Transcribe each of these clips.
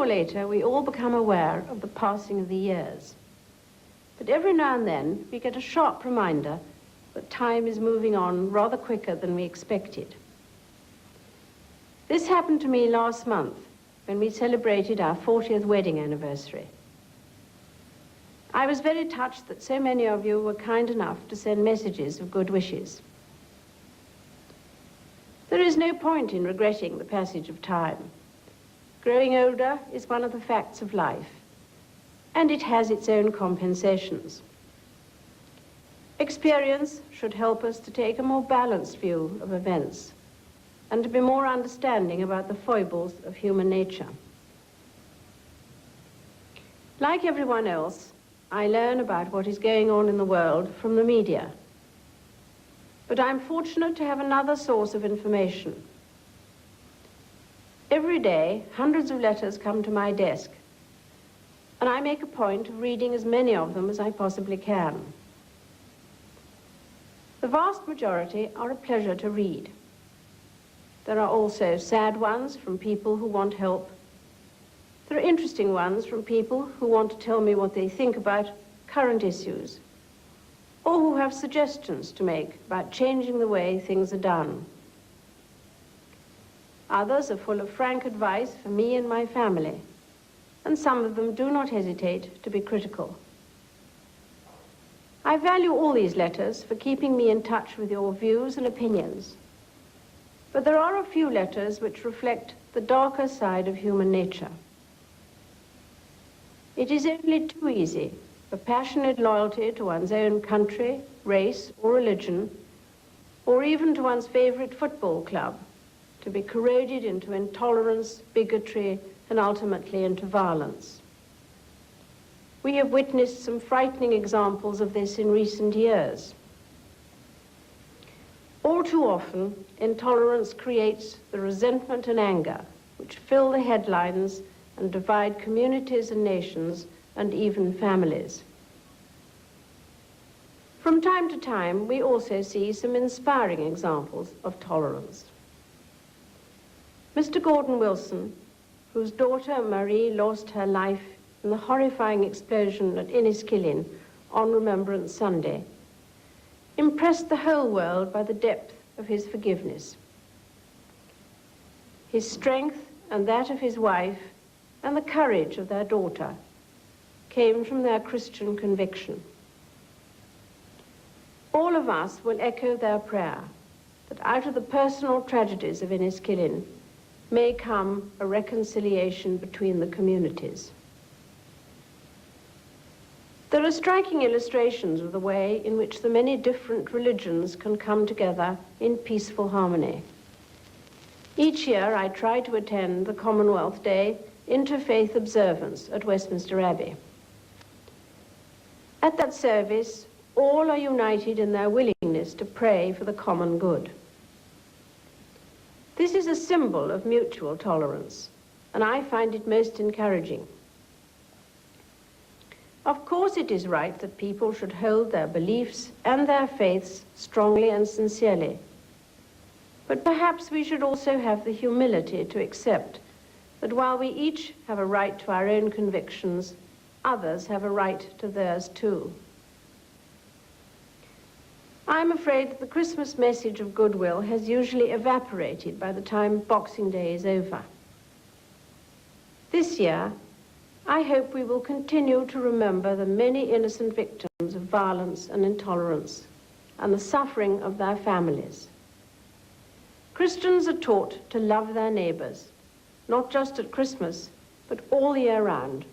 or later, we all become aware of the passing of the years. But every now and then, we get a sharp reminder that time is moving on rather quicker than we expected. This happened to me last month when we celebrated our 40th wedding anniversary. I was very touched that so many of you were kind enough to send messages of good wishes. There is no point in regretting the passage of time. Growing older is one of the facts of life, and it has its own compensations. Experience should help us to take a more balanced view of events and to be more understanding about the foibles of human nature. Like everyone else, I learn about what is going on in the world from the media. But I'm fortunate to have another source of information. Every day, hundreds of letters come to my desk, and I make a point of reading as many of them as I possibly can. The vast majority are a pleasure to read. There are also sad ones from people who want help. There are interesting ones from people who want to tell me what they think about current issues, or who have suggestions to make about changing the way things are done. Others are full of frank advice for me and my family, and some of them do not hesitate to be critical. I value all these letters for keeping me in touch with your views and opinions, but there are a few letters which reflect the darker side of human nature. It is only too easy for passionate loyalty to one's own country, race, or religion, or even to one's favorite football club, to be corroded into intolerance, bigotry, and ultimately into violence. We have witnessed some frightening examples of this in recent years. All too often, intolerance creates the resentment and anger which fill the headlines and divide communities and nations and even families. From time to time, we also see some inspiring examples of tolerance. Mr. Gordon Wilson, whose daughter Marie lost her life in the horrifying explosion at Enniskillen on Remembrance Sunday, impressed the whole world by the depth of his forgiveness. His strength and that of his wife and the courage of their daughter came from their Christian conviction. All of us will echo their prayer that out of the personal tragedies of Enniskillen may come a reconciliation between the communities. There are striking illustrations of the way in which the many different religions can come together in peaceful harmony. Each year I try to attend the Commonwealth Day Interfaith Observance at Westminster Abbey. At that service, all are united in their willingness to pray for the common good. This is a symbol of mutual tolerance, and I find it most encouraging. Of course, it is right that people should hold their beliefs and their faiths strongly and sincerely. But perhaps we should also have the humility to accept that while we each have a right to our own convictions, others have a right to theirs too. I'm afraid that the Christmas message of goodwill has usually evaporated by the time Boxing Day is over. This year, I hope we will continue to remember the many innocent victims of violence and intolerance and the suffering of their families. Christians are taught to love their neighbors, not just at Christmas, but all year round.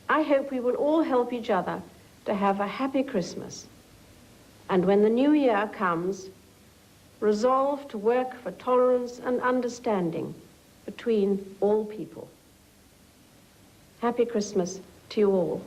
I hope we will all help each other to have a happy Christmas, and when the new year comes, resolve to work for tolerance and understanding between all people. Happy Christmas to you all.